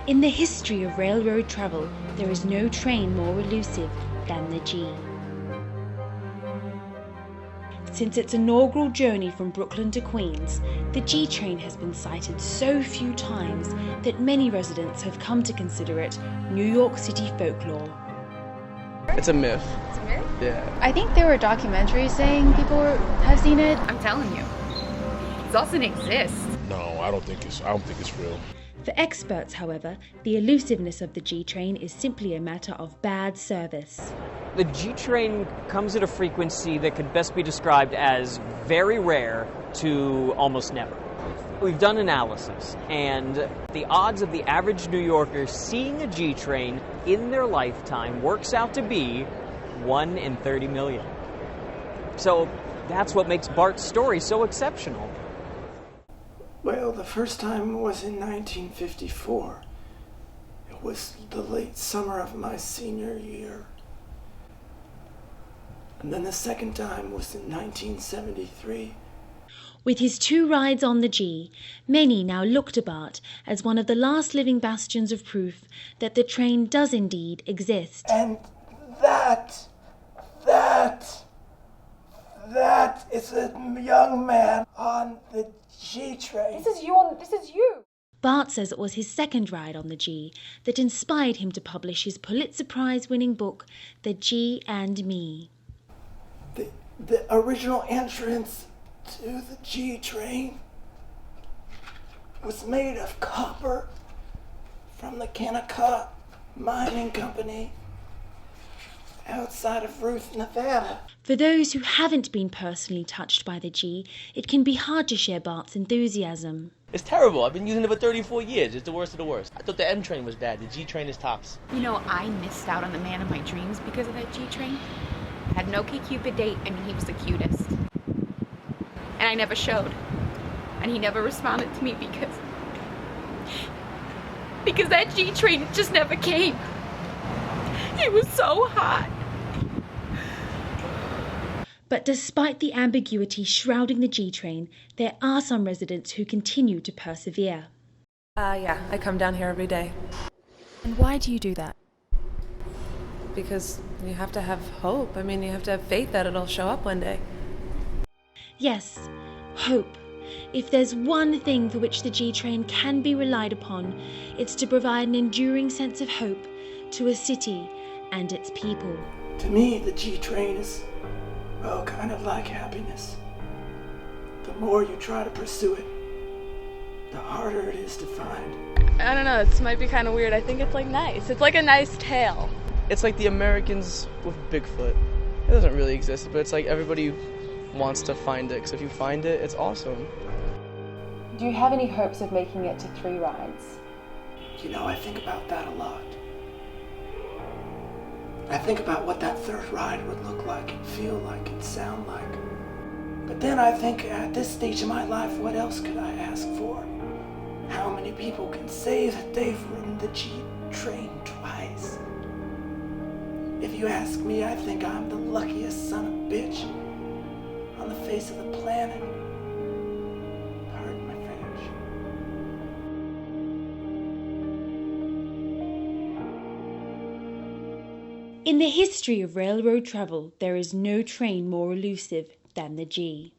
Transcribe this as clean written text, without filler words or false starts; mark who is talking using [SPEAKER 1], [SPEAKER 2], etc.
[SPEAKER 1] In the history of railroad travel, there is no train more elusive than the G. Since its inaugural journey from Brooklyn to Queens, the G train has been cited so few times that many residents have come to consider it New York City folklore.
[SPEAKER 2] It's a myth.
[SPEAKER 3] It's a myth?
[SPEAKER 2] Yeah.
[SPEAKER 4] I think there were documentaries saying people have seen it.
[SPEAKER 3] I'm telling you, it doesn't exist.
[SPEAKER 5] No, I don't think it's real.
[SPEAKER 1] For experts, however, the elusiveness of the G train is simply a matter of bad service.
[SPEAKER 6] The G train comes at a frequency that could best be described as very rare to almost never. We've done analysis, and the odds of the average New Yorker seeing a G train in their lifetime works out to be 1 in 30 million. So that's what makes Bart's story so exceptional.
[SPEAKER 7] Well, the first time was in 1954. It was the late summer of my senior year. And then the second time was in 1973.
[SPEAKER 1] With his 2 rides on the G, many now look to Bart as one of the last living bastions of proof that the train does indeed exist.
[SPEAKER 7] And that is a young man on the G train.
[SPEAKER 3] This is you.
[SPEAKER 1] Bart says it was his second ride on the G that inspired him to publish his Pulitzer Prize-winning book, The G and Me.
[SPEAKER 7] The original entrance to the G train was made of copper from the Kennecott Mining Company outside of Ruth, Nevada.
[SPEAKER 1] For those who haven't been personally touched by the G, it can be hard to share Bart's enthusiasm.
[SPEAKER 8] It's terrible. I've been using it for 34 years. It's the worst of the worst. I thought the M train was bad. The G train is tops.
[SPEAKER 3] You know, I missed out on the man of my dreams because of that G train. I had no Cupid date. I mean, he was the cutest. And I never showed. And he never responded to me because that G train just never came. He was so hot.
[SPEAKER 1] But despite the ambiguity shrouding the G train, there are some residents who continue to persevere.
[SPEAKER 9] Yeah, I come down here every day.
[SPEAKER 4] And why do you do that?
[SPEAKER 9] Because you have to have hope. I mean, you have to have faith that it'll show up one day.
[SPEAKER 1] Yes, hope. If there's one thing for which the G train can be relied upon, it's to provide an enduring sense of hope to a city and its people.
[SPEAKER 7] To me, the G train is, well, kind of like happiness. The more you try to pursue it, the harder it is to find.
[SPEAKER 10] I don't know, this might be kind of weird. I think it's like nice. It's like a nice tale.
[SPEAKER 2] It's like the Americans with Bigfoot. It doesn't really exist, but it's like everybody wants to find it, because if you find it, it's awesome.
[SPEAKER 4] Do you have any hopes of making it to 3 rides?
[SPEAKER 7] You know, I think about that a lot. I think about what that third ride would look like and feel like and sound like. But then I think, at this stage of my life, what else could I ask for? How many people can say that they've ridden the G train twice? If you ask me, I think I'm the luckiest son of a bitch on the face of the planet. Pardon my French.
[SPEAKER 1] In the history of railroad travel, there is no train more elusive than the G.